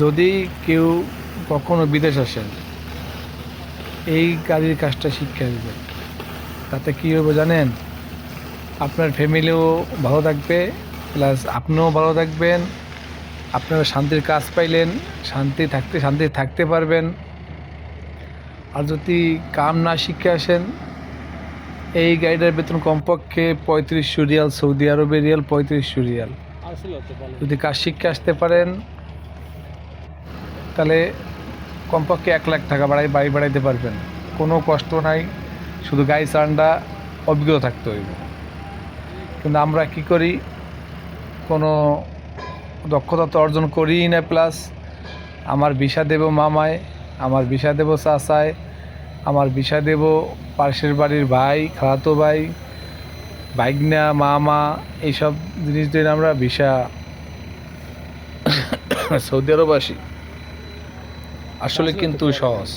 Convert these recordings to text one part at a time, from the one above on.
যদি কেউ কখনো বিদেশ আসেন, এই গাড়ির কাজটা শিক্ষা দেবেন। তাতে কী হবে জানেন? আপনার ফ্যামিলিও ভালো থাকবে, প্লাস আপনিও ভালো থাকবেন, আপনারা শান্তির কাজ পাইলেন, শান্তি থাকতে পারবেন। আর যদি কাম না শিখে আসেন, এই গাড়িটার বেতন কমপক্ষে 3500 রিয়াল, সৌদি আরবের রিয়াল 3500 রিয়াল। যদি কাজ শিখে আসতে পারেন তাহলে কমপক্ষে 1 লাখ টাকা বাড়ি বাড়াইতে পারবেন। কোনো কষ্ট নাই, শুধু গাড়ি চালানটা অভিজ্ঞতা থাকতে হইব। কিন্তু আমরা কি করি, কোনো দক্ষতা তো অর্জন করিই না, প্লাস আমার ভিসা দেব মামায়, আমার ভিসা দেব চাচায়, আমার ভিসা দেব পাশের বাড়ির ভাই, খালাতো ভাই, ভাইগনা, মামা, এইসব জিনিস দিয়ে আমরা ভিসা সৌদি আরব আসি। আসলে কিন্তু সহজ।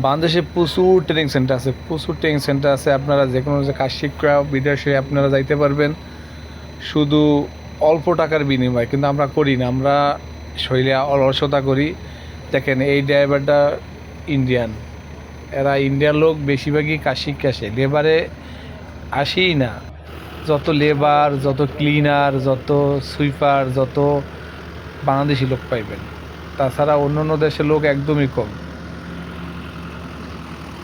বাংলাদেশে প্রচুর ট্রেনিং সেন্টার আছে, আপনারা যে কোনো কাজ শিক্ষা বিদেশে আপনারা যাইতে পারবেন শুধু অল্প টাকার বিনিময়ে। কিন্তু আমরা করি না, আমরা শৈলে অলসতা করি। দেখেন এই ড্রাইভারটা ইন্ডিয়ান, এরা ইন্ডিয়ান লোক বেশিরভাগই কাজ শিখে আসে, লেবারে আসেই না। যত লেবার, যত ক্লিনার, যত সুইপার, যত বাংলাদেশি লোক পাইবেন। তাছাড়া অন্য দেশের লোক একদমই কম।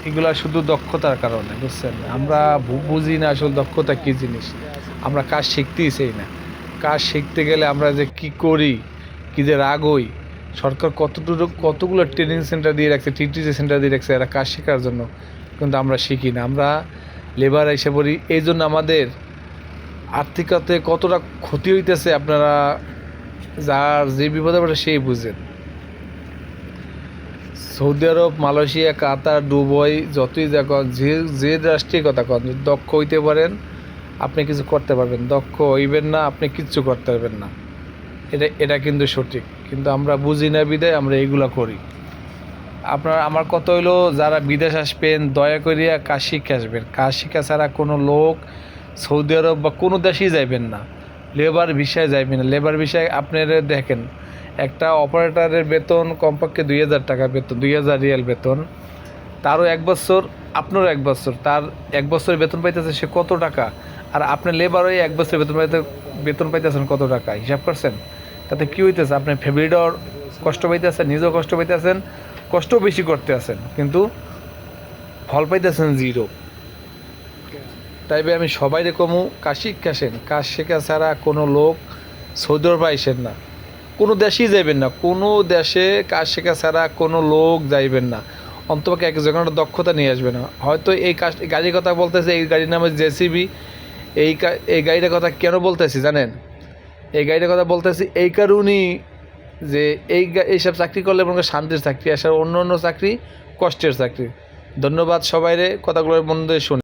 এগুলা শুধু দক্ষতার কারণে, বুঝছেন? আমরা বুঝি না আসলে দক্ষতা কী জিনিস। আমরা কাজ শিখতেই চাই না। কাজ শিখতে গেলে আমরা যে কি করি, কী যে রাগ হই। সরকার কতগুলো ট্রেনিং সেন্টার দিয়ে রাখছে, টিটিসি সেন্টার দিয়ে রাখছে এরা কাজ শেখার জন্য, কিন্তু আমরা শিখি না। আমরা লেবার এসে পড়ি। এই জন্য আমাদের আর্থিকতে কতটা ক্ষতি হইতেছে আপনারা যার যে বিপদে পড়ে সেই বুঝেন। সৌদি আরব, মালয়েশিয়া, কাতার, দুবাই, যতই দেখো যে রাষ্ট্রের কথা কন, দক্ষ হইতে পারেন আপনি কিছু করতে পারবেন, দক্ষ হইবেন না আপনি কিচ্ছু করতে পারবেন না। এটা কিন্তু সঠিক, কিন্তু আমরা বুঝি না বিদায় আমরা এইগুলো করি। আমার কথা হইলো, যারা বিদেশ আসবেন দয়া করিয়া কাজ শিখে আসবেন। কাজ শিখা ছাড়া কোনো লোক সৌদি আরব বা কোনো দেশেই যাইবেন না। লেবার ভিসায় যাইবেন না। লেবার ভিসায় আপনারা দেখেন, একটা অপারেটরের বেতন কমপক্ষে 2000 টাকা বেতন, 2000 রিয়াল বেতন। তারও 1 বছর, আপনারও 1 বছর, তার 1 বছরের বেতন পাইতেছে সে কত টাকা, আর আপনার লেবারও 1 বছরের বেতন পাইতেছেন কত টাকা, হিসাব করছেন? তাতে কী হইতেছে? আপনি ফ্যামিলিটাও কষ্ট পাইতেছেন, নিজেও কষ্ট পাইতেছেন, কষ্টও বেশি করতে আছেন, কিন্তু ফল পাইতেছেন জিরো। তাই আমি সবাই কমু, কাজ শিখে আসেন। কাজ শেখা ছাড়া কোনো লোক সৌদি আরব আইসেন না, কোনো দেশেই যাইবেন না। কোনো দেশে কাজ শেখা ছাড়া কোনো লোক যাইবেন না। অন্তপক্ষে এক জায়গায় দক্ষতা নিয়ে আসবে না। হয়তো এই গাড়ির কথা বলতেছে, এই গাড়ির নাম জেসিবি। এই গাড়িটার কথা কেন বলতেছি জানেন? এই গাড়িটার কথা বলতেছি এই কারণেই যে এইসব চাকরি করলে মনে করেন শান্তির চাকরি, আসার অন্য চাকরি কষ্টের চাকরি। ধন্যবাদ সবাইরে, কথাগুলোর মন দিয়ে শুনে।